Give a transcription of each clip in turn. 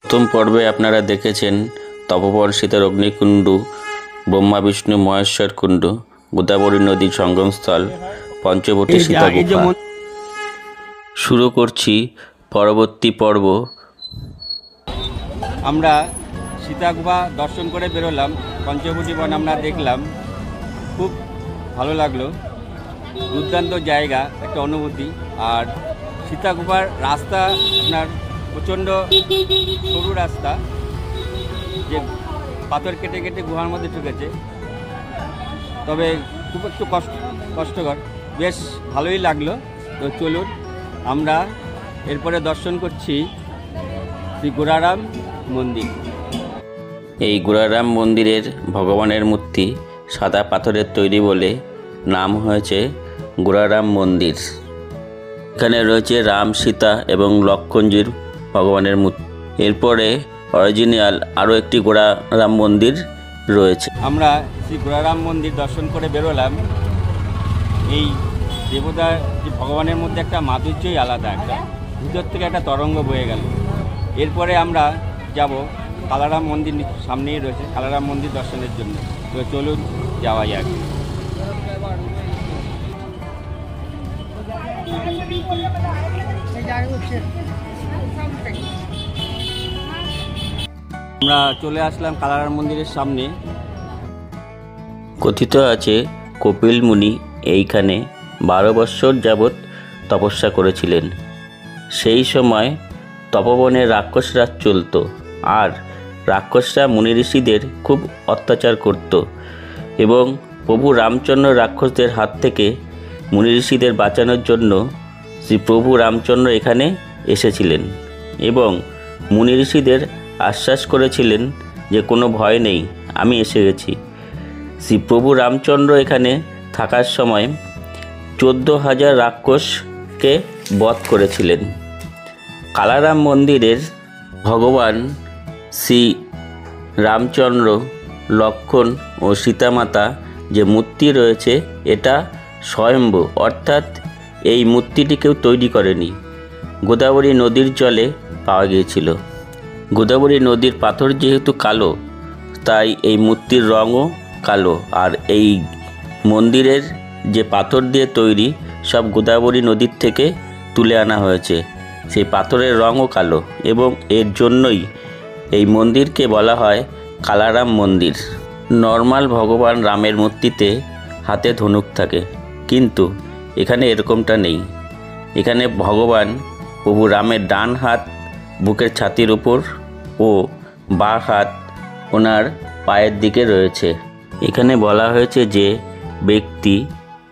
প্রথম পর্বে আপনারা দেখেছেন তপোবন সীতার অগ্নিকুণ্ড, ব্রহ্মা বিষ্ণু মহেশ্বর কুণ্ড, গোদাবরী নদীর সঙ্গমস্থল, পঞ্চবটী সীতা গুফা। শুরু করছি পরবর্তী পর্ব। আমরা সীতা গুফা দর্শন করে বেরোলাম, পঞ্চবটী বন আমরা দেখলাম, খুব ভালো লাগলো। দুর্দান্ত জায়গা, একটা অনুভূতি। আর সীতা গুফার রাস্তা আপনার প্রচণ্ড সরু রাস্তা, যে পাথর কেটে কেটে গুহার মধ্যে ঢুকেছে, তবে খুব একটু কষ্টকর, বেশ ভালোই লাগলো। তো চলুন আমরা এরপরে দর্শন করছি শ্রী গুরারাম মন্দির। এই গুরারাম মন্দিরের ভগবানের মূর্তি সাদা পাথরের তৈরি বলে নাম হয়েছে গুরারাম মন্দির। এখানে রয়েছে রাম, সীতা এবং লক্ষ্মণজির ভগবানের মূর্তি। এরপরে অরিজিনাল আরও একটি গুরারাম মন্দির রয়েছে। আমরা শ্রী গুরারাম মন্দির দর্শন করে বেরোলাম। এই দেবতার যে ভগবানের মধ্যে একটা মাধুর্যই আলাদা, একটা ভিতর থেকে একটা তরঙ্গ বয়ে গেল। এরপরে আমরা যাব কালারাম মন্দির, সামনেই রয়েছে কালারাম মন্দির দর্শনের জন্য। তো চলুন যাওয়া যাক। আমরা চলে আসলাম কালারাম মন্দিরের সামনে। কথিত আছে কপিল মুনি এইখানে 12 বৎসর যাবৎ তপস্যা করেছিলেন। সেই সময় তপবনে রাক্ষসরাজ চলত, আর রাক্ষসরা মুনি ঋষিদের খুব অত্যাচার করত, এবং প্রভু রামচন্দ্র রাক্ষসদের হাত থেকে মুনি ঋষিদের বাঁচানোর জন্য শ্রী প্রভু রামচন্দ্র এখানে এসেছিলেন এবং মুনি ঋষিদের আশ্বাস করেছিলেন যে কোনো ভয় নেই, আমি এসে গেছি। শ্রী প্রভু রামচন্দ্র এখানে থাকার সময় 14,000 রাক্ষসকে বধ করেছিলেন। কালারাম মন্দিরের ভগবান শ্রী রামচন্দ্র, লক্ষ্মণ ও সীতামাতা যে মূর্তি রয়েছে, এটা স্বয়ম্ভু, অর্থাৎ এই মূর্তিটি কেউ তৈরি করেনি, গোদাবরী নদীর জলে পাওয়া গিয়েছিল। গোদাবরী নদীর পাথর যেহেতু কালো, তাই এই মূর্তির রঙও কালো। আর এই মন্দিরের যে পাথর দিয়ে তৈরি, সব গোদাবরী নদীর থেকে তুলে আনা হয়েছে, সেই পাথরের রঙও কালো, এবং এর জন্যই এই মন্দিরকে বলা হয় কালারাম মন্দির। নর্মাল ভগবান রামের মূর্তিতে হাতে ধনুক থাকে, কিন্তু এখানে এরকমটা নেই। এখানে ভগবান প্রভু রামের ডান হাত বুকের ছাতির উপর ও বাঁ হাত ওনার পায়ের দিকে রয়েছে। এখানে বলা হয়েছে যে ব্যক্তি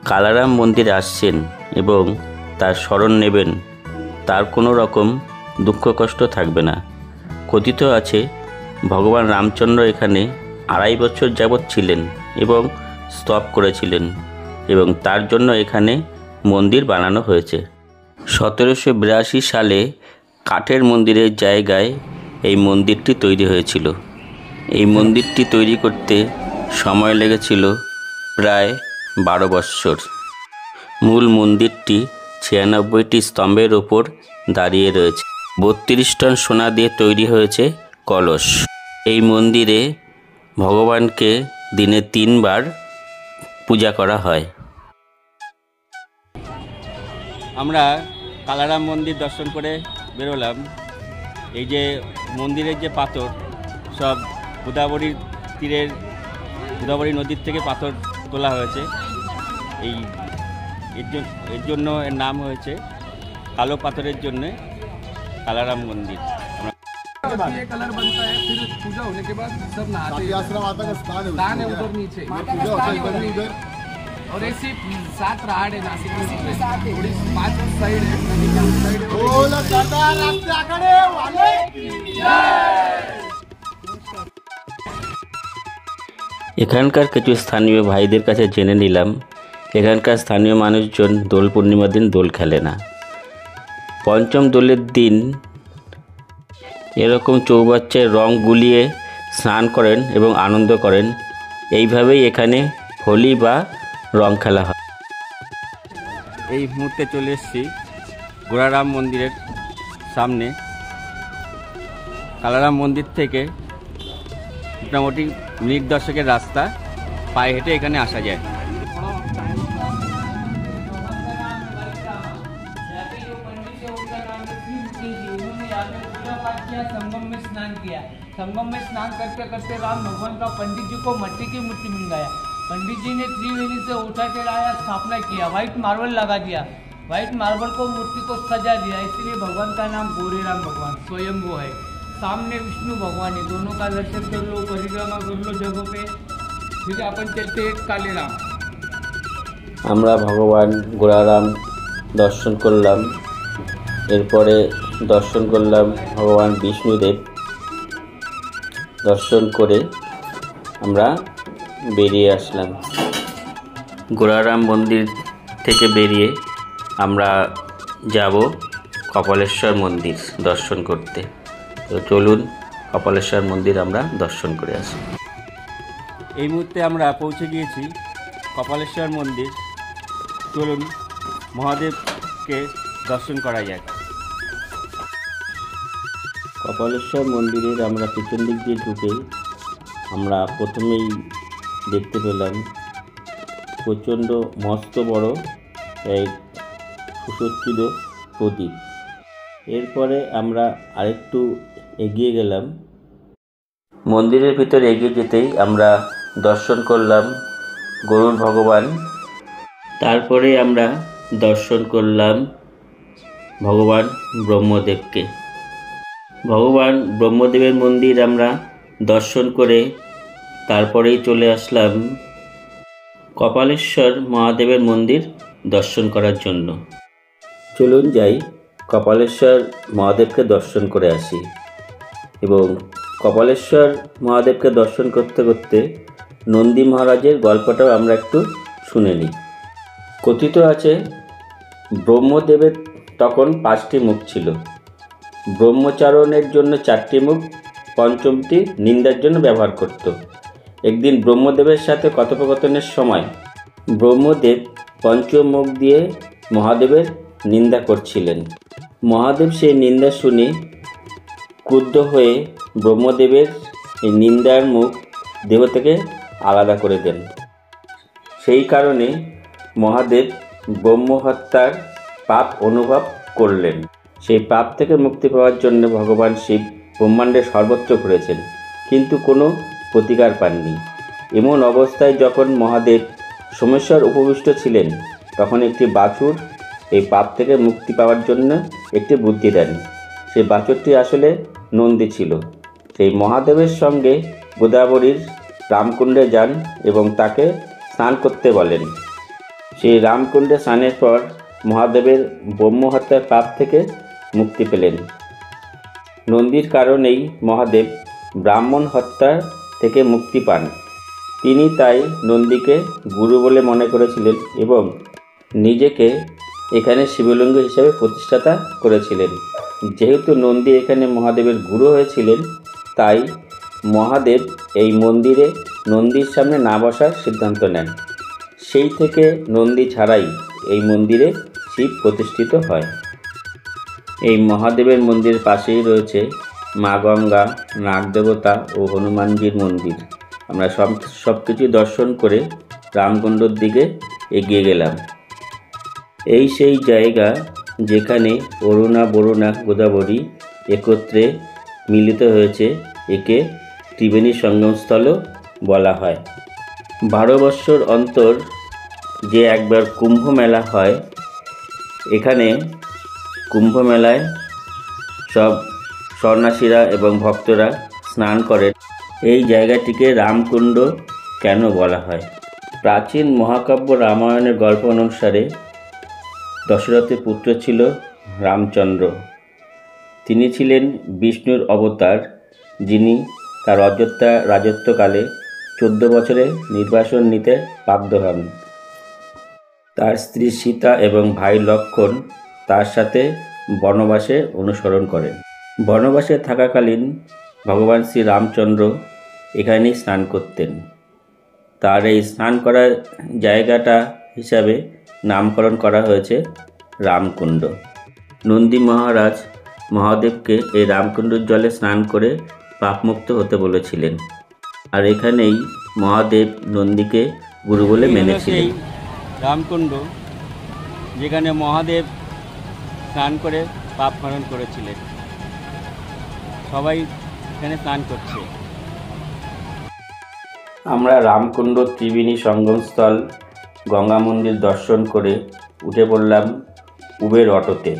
কালারাম মন্দিরে আসছেন এবং তার শরণ নেবেন, তার কোনো রকম দুঃখ কষ্ট থাকবে না। কথিত আছে ভগবান রামচন্দ্র এখানে 2.5 বছর যাবৎ ছিলেন এবং স্তব করেছিলেন, এবং তার জন্য এখানে মন্দির বানানো হয়েছে। 1782 সালে কাঠের মন্দিরের জায়গায় এই মন্দিরটি তৈরি হয়েছিল। এই মন্দিরটি তৈরি করতে সময় লেগেছিল প্রায় 12 বৎসর। মূল মন্দিরটি 96টি স্তম্ভের ওপর দাঁড়িয়ে রয়েছে। 32 টন সোনা দিয়ে তৈরি হয়েছে কলস। এই মন্দিরে ভগবানকে দিনে 3 বার পূজা করা হয়। আমরা কালারাম মন্দির দর্শন করে বেরোলাম। এই যে মন্দিরের যে পাথর, সব গোদাবরী নদীর থেকে পাথর তোলা হয়েছে। এর জন্য এর নাম হয়েছে, কালো পাথরের জন্য কালারাম মন্দির। ये कलर बनता है, फिर पूजा होने के बाद सब नहाते हैं। स्थान है उधर नीचे, और ऐसी 7 राड है नासिक में, 5 साइड है, नदी के उस साइड এখানকার কিছু স্থানীয় ভাইদের কাছে জেনে নিলাম, এখানকার স্থানীয় মানুষজন দোল পূর্ণিমার দিন দোল খেলে না। পঞ্চম দোলের দিন এরকম চৌবাচ্চায় রং গুলিয়ে স্নান করেন এবং আনন্দ করেন। এইভাবেই এখানে হোলি বা রং খেলা হয়। এই মুহূর্তে চলে এসেছি গুরারাম মন্দিরের সামনে। কালারাম মন্দির থেকে মোটামুটি মিনিট 10-এর রাস্তা, পায়ে হেঁটে এখানে আসা যায়। संगम में स्नान करते करते राम भगवान का पंडित जी को मट्टी की मूर्ति मिल गया। पंडित जी ने त्रिवेणी से उठा के लाया, स्थापना किया, व्हाइट मार्बल लगा दिया, व्हाइट मार्बल को मूर्ति को सजा दिया। इसलिए भगवान का नाम गोरेराम भगवान स्वयंभू है। सामने विष्णु भगवान है, दोनों का दर्शन कर लो, परिक्रमा कर लो जगह पे। फिर अपन चलते हैं कालेराम। আমরা ভগবান গোরারাম দর্শন করলাম। এরপরে দর্শন করলাম ভগবান বিষ্ণুদেব। দর্শন করে আমরা বেরিয়ে আসলাম। গোরারাম মন্দির থেকে বেরিয়ে আমরা যাব কপালেশ্বর মন্দির দর্শন করতে। তো চলুন কপালেশ্বর মন্দির আমরা দর্শন করে আসি। এই মুহূর্তে আমরা পৌঁছে গিয়েছি কপালেশ্বর মন্দির। চলুন মহাদেবকে দর্শন করা যাক। কপালেশ্বর মন্দিরের আমরা পিছন দিক দিয়ে ঢুকে আমরা প্রথমেই দেখতে পেলাম প্রচণ্ড মস্ত বড় এক সুসজ্জিত প্রদীপ। এরপরে আমরা আরেকটু এগিয়ে গেলাম। মন্দিরের ভিতরে এগিয়ে যেতেই আমরা দর্শন করলাম গরুড় ভগবান। তারপরে আমরা দর্শন করলাম ভগবান ব্রহ্মদেবকে। ভগবান ব্রহ্মদেবের মন্দির আমরা দর্শন করে তারপরেই চলে আসলাম কপালেশ্বর মহাদেবের মন্দির দর্শন করার জন্য। চলুন যাই কপালেশ্বর মহাদেবকে দর্শন করে আসি। এবং কপালেশ্বর মহাদেবকে দর্শন করতে করতে নন্দী মহারাজের গল্পটাও আমরা একটু শুনে নিই। কথিত আছে ব্রহ্মদেবের তখন 5টি মুখ ছিল। ব্রহ্মচারণের জন্য 4টি মুখ, পঞ্চমটি নিন্দার জন্য ব্যবহার করত। একদিন ব্রহ্মদেবের সাথে কথোপকথনের সময় ব্রহ্মদেব পঞ্চম মুখ দিয়ে মহাদেবের নিন্দা করছিলেন। মহাদেব সেই নিন্দা শুনে ক্রুদ্ধ হয়ে ব্রহ্মদেবের এই নিন্দার মুখ দেহ থেকে আলাদা করে দেন। সেই কারণে মহাদেব ব্রহ্মহত্যার পাপ অনুভব করলেন। সেই পাপ থেকে মুক্তি পাওয়ার জন্য ভগবান শিব ব্রহ্মাণ্ডের সর্বত্র ঘুরেছেন, কিন্তু কোনো প্রতিকার পাননি। এমন অবস্থায় যখন মহাদেব সোমেশ্বর উপবিষ্ট ছিলেন, তখন একটি বাছুর এই পাপ থেকে মুক্তি পাওয়ার জন্য একটি বুদ্ধি দেন। সেই বাছুরটি আসলে নন্দী ছিল। সেই মহাদেবের সঙ্গে গোদাবরীর রামকুণ্ডে যান এবং তাকে স্নান করতে বলেন। সেই রামকুণ্ডে স্নানের পর মহাদেবের ব্রহ্মহত্যার পাপ থেকে মুক্তি পেলেন। নন্দীর কারণেই মহাদেব ব্রাহ্মণ হত্যা থেকে মুক্তি পান। তিনি তাই নন্দীকে গুরু বলে মনে করেছিলেন এবং নিজেকে এখানে শিবলিঙ্গ হিসেবে প্রতিষ্ঠাতা করেছিলেন। যেহেতু নন্দী এখানে মহাদেবের গুরু হয়েছিলেন, তাই মহাদেব এই মন্দিরে নন্দীর সামনে না বসার সিদ্ধান্ত নেন। সেই থেকে নন্দী ছাড়াই এই মন্দিরে শিব প্রতিষ্ঠিত হয়। এই মহাদেবের মন্দিরের পাশেই রয়েছে মা গঙ্গা, নাগদেবতা ও হনুমানজির মন্দির। আমরা সব কিছু দর্শন করে রামকুণ্ডর দিকে এগিয়ে গেলাম। এই সেই জায়গা যেখানে অরুণা, বরুণা, গোদাবরী একত্রে মিলিত হয়েছে। একে ত্রিবেণী সঙ্গমস্থলও বলা হয়। 12 বৎসর অন্তর যে একবার কুম্ভ মেলা হয়, এখানে কুম্ভ মেলায় সব সন্ন্যাসীরা এবং ভক্তরা স্নান করেন। এই জায়গাটিকে রামকুণ্ড কেন বলা হয়? প্রাচীন মহাকাব্য রামায়ণের গল্প অনুসারে দশরথের পুত্র ছিল রামচন্দ্র। তিনি ছিলেন বিষ্ণুর অবতার, যিনি তার অযোধ্যা রাজত্বকালে 14 বছরে নির্বাসন নিতে বাধ্য হন। তার স্ত্রী সীতা এবং ভাই লক্ষ্মণ তার সাথে বনবাসে অনুসরণ করেন। বনবাসে থাকাকালীন ভগবান শ্রী রামচন্দ্র এখানেই স্নান করতেন। তার এই স্নান করার জায়গাটা হিসাবে নামকরণ করা হয়েছে রামকুণ্ড। নন্দী মহারাজ মহাদেবকে এই রামকুণ্ডুর জলে স্নান করে পাপমুক্ত হতে বলেছিলেন। আর এখানেই মহাদেব নন্দীকে গুরু বলে মেনেছিলেন। রামকুণ্ড যেখানে মহাদেব স্নান করে পাপ হরণ করেছিলেন, সবাই এখানে স্নান করছে। আমরা রামকুণ্ড ত্রিবেণী সঙ্গমস্থল গঙ্গা মন্দির দর্শন করে উঠে পড়লাম উবের অটোতে।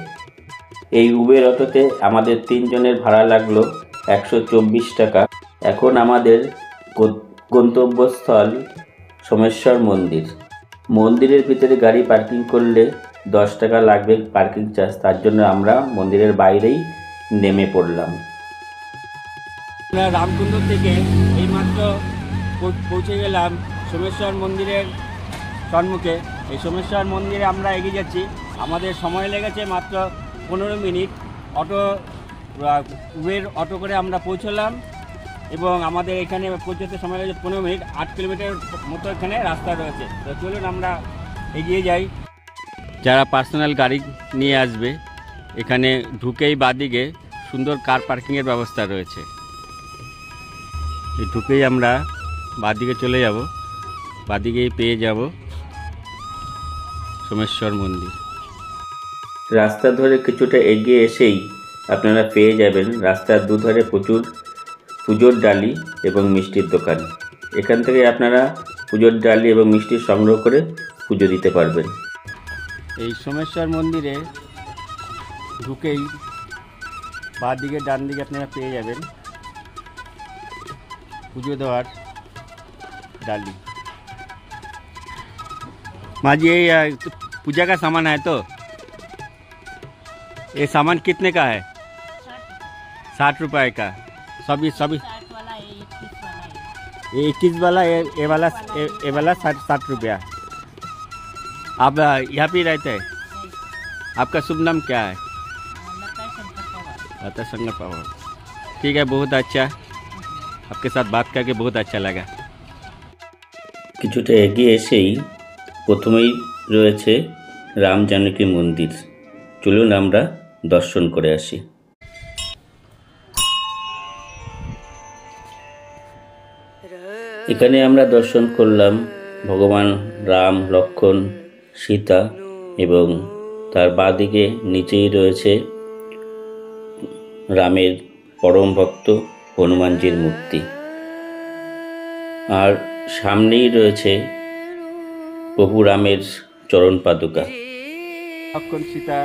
এই উবের অটোতে আমাদের 3 জনের ভাড়া লাগলো 124 টাকা। এখন আমাদের গন্তব্যস্থল সোমেশ্বর মন্দির। মন্দিরের ভিতরে গাড়ি পার্কিং করলে 10 টাকা লাগবে পার্কিং চার্জ, তার জন্য আমরা মন্দিরের বাইরেই নেমে পড়লাম। আমরা রামকুণ্ড থেকে এইমাত্র পৌঁছে গেলাম সোমেশ্বর মন্দিরের সম্মুখে। এই সোমেশ্বর মন্দিরে আমরা এগিয়ে যাচ্ছি। আমাদের সময় লেগেছে মাত্র 15 মিনিট। উবের অটো করে আমরা পৌঁছলাম এবং আমাদের এখানে পৌঁছতে সময় লেগেছে 15 মিনিট। 8 কিলোমিটার মতো এখানে রাস্তা রয়েছে। তো চলুন আমরা এগিয়ে যাই। যারা পার্সোনাল গাড়ি নিয়ে আসবে, এখানে ঢুকেই বাদিকে সুন্দর কার পার্কিংয়ের ব্যবস্থা রয়েছে। এই ঢুকেই আমরা বাদিকে চলে যাব, বাদিকেই পেয়ে যাব সোমেশ্বর মন্দির। রাস্তা ধরে কিছুটা এগিয়ে এসেই আপনারা পেয়ে যাবেন রাস্তার দুধারে প্রচুর পুজোর ডালি এবং মিষ্টির দোকান। এখান থেকে আপনারা পুজোর ডালি এবং মিষ্টি সংগ্রহ করে পুজো দিতে পারবেন। এই সোমেশ্বর মন্দিরে ঢুকেই বাঁ দিকে ডান দিকে আপনারা পেয়ে যাবেন পুজো দেওয়ার डाली। माँ जी, ये पूजा का सामान है, तो ये सामान कितने का है? 60 रुपए का। सभी 60 वाला है, 21 वाला है। ये 21 वाला, ये वाला 60 रुपया। आप यहाँ पे रहते हैं? आपका शुभ नाम क्या है? लता शंकर पवार। ठीक है, बहुत अच्छा, आपके साथ बात करके बहुत अच्छा लगा। কিছুটা এগিয়ে এসেই প্রথমেই রয়েছে রাম জানকী মন্দির। চলুন আমরা দর্শন করে আসি। এখানে আমরা দর্শন করলাম ভগবান রাম, লক্ষ্মণ, সীতা এবং তার বাঁদিকে নিচেই রয়েছে রামের পরম ভক্ত হনুমানজির মূর্তি। আর সামনেই রয়েছে প্রভু রামের চরণ পাদুকা। লক্ষ্মণ সীতা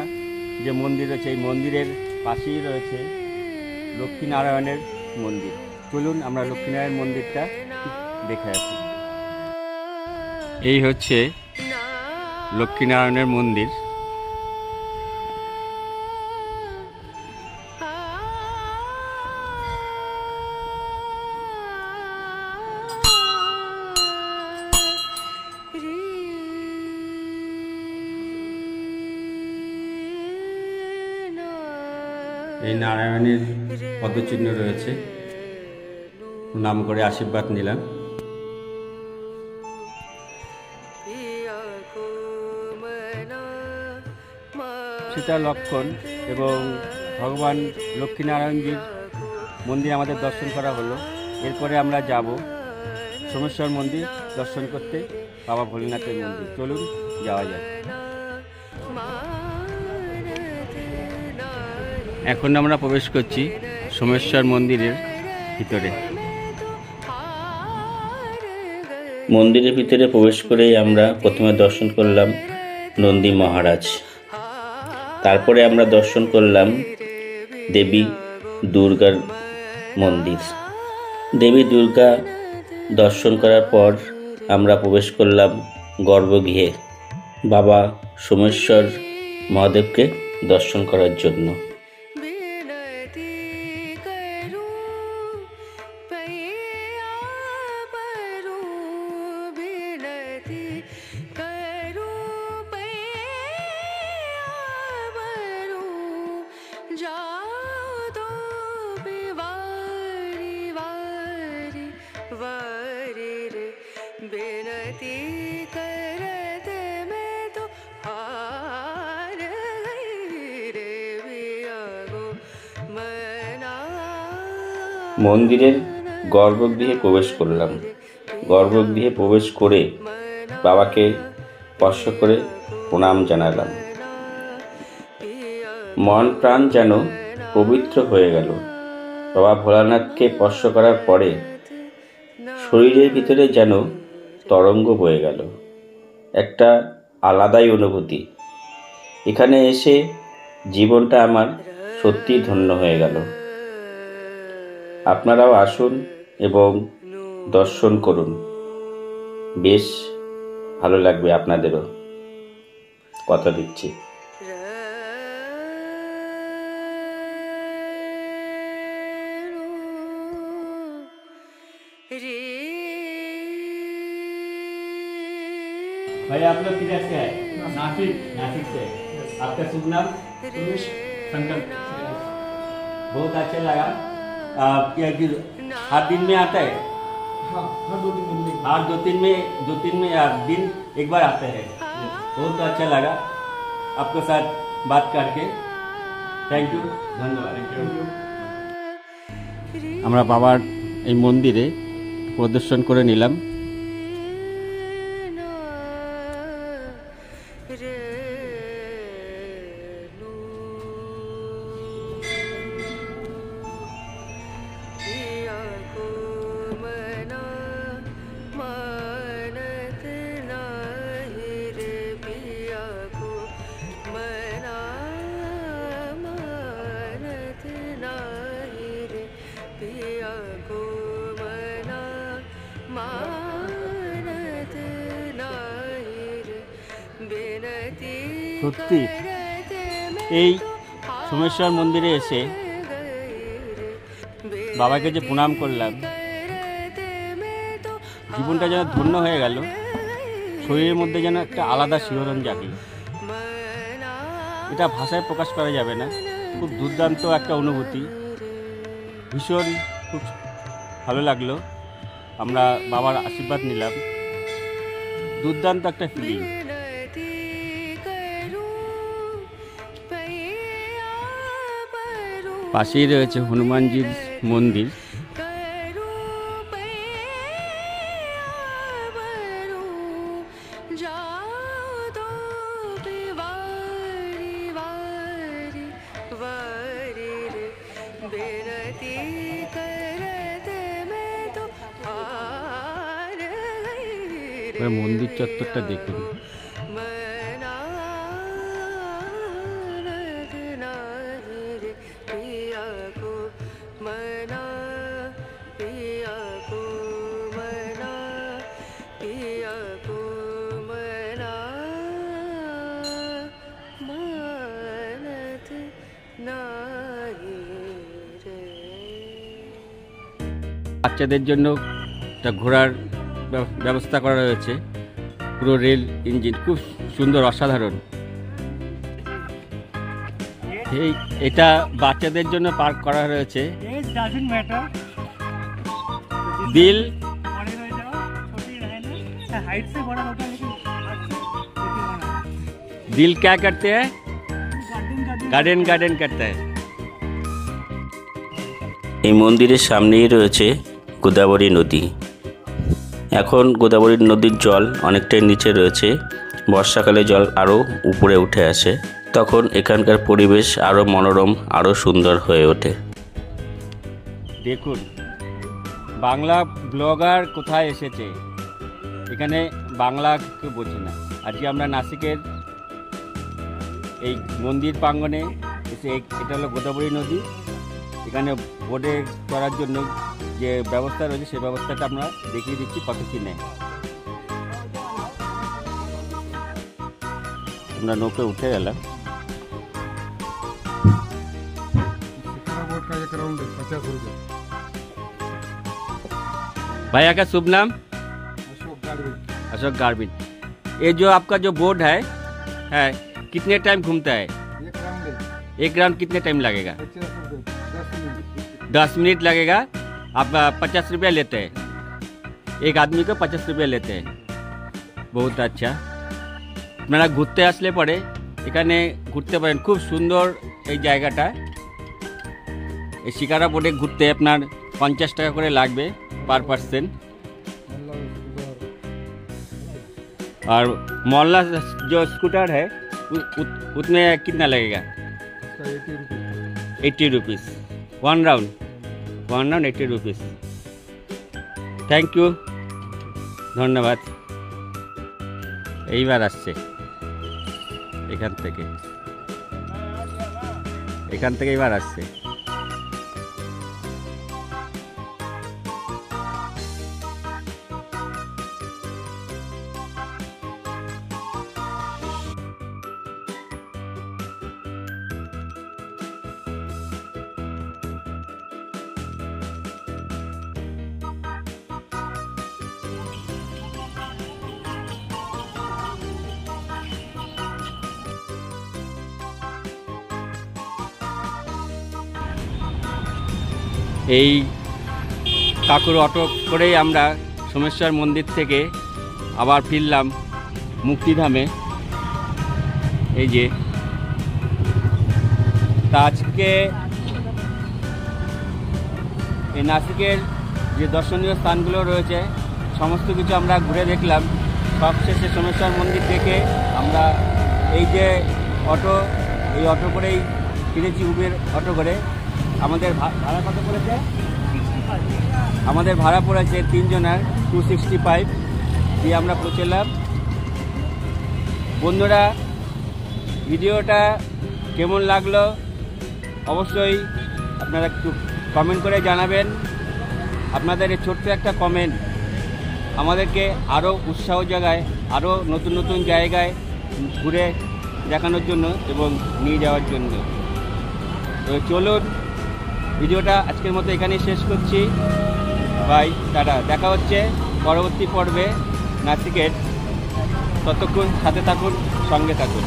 যে মন্দির রয়েছে, এই মন্দিরের পাশেই রয়েছে লক্ষ্মীনারায়ণের মন্দির। চলুন আমরা লক্ষ্মীনারায়ণ মন্দিরটা দেখে আসি। এই হচ্ছে লক্ষ্মীনারায়ণের মন্দির। এই নারায়ণের পদচিহ্ন রয়েছে, নাম করে আশীর্বাদ নিলাম। সীতা, লক্ষ্মণ এবং ভগবান লক্ষ্মীনারায়ণজির মন্দির আমাদের দর্শন করা হলো। এরপরে আমরা যাব সোমেশ্বর মন্দির দর্শন করতে, বাবা ভোলেনাথের মন্দির। চলুন যাওয়া যায়। এখন আমরা প্রবেশ করছি সোমেশ্বর মন্দিরের ভিতরে। মন্দিরের ভিতরে প্রবেশ করেই আমরা প্রথমে দর্শন করলাম নন্দী মহারাজ। তারপরে আমরা দর্শন করলাম দেবী দুর্গার মন্দির। দেবী দুর্গা দর্শন করার পর আমরা প্রবেশ করলাম গর্ভগৃহে বাবা সোমেশ্বর মহাদেবকে দর্শন করার জন্য। बेनती करत में तो हार गई रे। মন্দিরের গর্ভগৃহে প্রবেশ করলাম। গর্ভগৃহে প্রবেশ করে বাবাকে স্পর্শ করে প্রণাম জানালাম। মন প্রাণ যেন পবিত্র হয়ে গেল। বাবা ভোলানাথকে স্পর্শ করার পরে শরীরের ভিতরে যেন তরঙ্গ বয়ে গেল, একটা আলাদাই অনুভূতি। এখানে এসে জীবনটা আমার সত্যি ধন্য হয়ে গেল। আপনারাও আসুন এবং দর্শন করুন, বেশ ভালো লাগবে আপনাদেরও, কথা দিচ্ছি। भाई आप लोग किधर से है? नासिक। नासिक से। आपका शुभ नाम? संकल्प। बहुत अच्छा लगा। क्या कि हर दिन में आता है? हाँ, हर 2-3 दिन में। हर दो तीन में दिन एक बार आता है। बहुत अच्छा लगा आपके साथ बात करके। थैंक यू, धन्यवाद। আমরা বাবার এই মন্দিরে প্রদর্শন করে নিলাম। সত্যি এই সোমেশ্বর মন্দিরে এসে বাবাকে যে প্রণাম করলাম, জীবনটা যেন ধন্য হয়ে গেল। শরীরের মধ্যে যেন একটা আলাদা শিহরণ জাগলো। এটা ভাষায় প্রকাশ করা যাবে না। খুব দুর্দান্ত একটা অনুভূতি, ভীষণ খুব ভালো লাগলো। আমরা বাবার আশীর্বাদ নিলাম, দুর্দান্ত একটা ফিলিং। পাশেই রয়েছে হনুমানজির মন্দির। মন্দির চত্বরটা দেখুন। বাচ্চাদের জন্য একটা ঘোড়ার ব্যবস্থা করা রয়েছে, পুরো রেল ইঞ্জিন, খুব সুন্দর, অসাধারণ। এটা বাচ্চাদের জন্য পার্ক করা রয়েছে। দিল दिल क्या करते हैं? গার্ডেন গার্ডেন करता है। এই মন্দিরের সামনেই রয়েছে গোদাবরী নদী। এখন গোদাবরী নদীর জল অনেকটাই নিচে রয়েছে। বর্ষাকালে জল আরও উপরে উঠে আসে, তখন এখানকার পরিবেশ আরও মনোরম, আরও সুন্দর হয়ে ওঠে। দেখুন বাংলা ব্লগার কোথায় এসেছে, এখানে বাংলা কেউ বোঝে না। আজকে আমরা নাসিকের এই মন্দির প্রাঙ্গণে এসে, এটা হলো গোদাবরী নদী। এখানে বোটে করার জন্য যে ব্যবস্থা রয়েছে সেই ব্যবস্থাটা আমরা দেখিয়ে দিচ্ছি কত কি নেয়। আমরা নৌকে উঠে গেলাম। भैया का शुभ नाम? अशोक गार्बिन। ये जो आपका जो बोर्ड है कितने टाइम घूमता है? एक राउंड कितने टाइम लगेगा? 10 मिनट लगेगा। आप 50 रुपया लेते हैं, एक आदमी को 50 रुपया लेते हैं। बहुत अच्छा। আপনারা ঘুরতে আসলে পরে এখানে ঘুরতে পারেন, খুব সুন্দর এই জায়গাটা। এই শিকারা বোটে ঘুরতে আপনার 50 টাকা করে লাগবে पर पर्सन। और मोहल्ला जो स्कूटर है उसमें कितना लगेगा? 80 rupees. One round 80 rupees. Thank you, धन्यवाद। এইবার আসছে এখান থেকে এবার আসছে। এই কাকুর অটো করেই আমরা সোমেশ্বর মন্দির থেকে আবার ফিরলাম মুক্তিধামে। এই যে তা আজকে এই নাসিকের যে দর্শনীয় স্থানগুলো রয়েছে সমস্ত কিছু আমরা ঘুরে দেখলাম। সবশেষে সোমেশ্বর মন্দির থেকে আমরা এই যে এই অটো করেই ফিরেছি, উবের অটো করে। আমাদের ভাড়া কত পড়েছে? আমাদের ভাড়া পড়েছে 3 জনের 265 দিয়ে আমরা পৌঁছলাম। বন্ধুরা, ভিডিওটা কেমন লাগলো অবশ্যই আপনারা একটু কমেন্ট করে জানাবেন। আপনাদের এই ছোট্ট একটা কমেন্ট আমাদেরকে আরও উৎসাহ জাগায়, আরও নতুন নতুন জায়গায় ঘুরে দেখানোর জন্য এবং নিয়ে যাওয়ার জন্য। তো চলুন, ভিডিওটা আজকের মতো এখানেই শেষ করছি। Bye, tata. দেখা হচ্ছে পরবর্তী পর্বে নাসিকের। ততক্ষণ সাথে থাকুন, সঙ্গে থাকুন।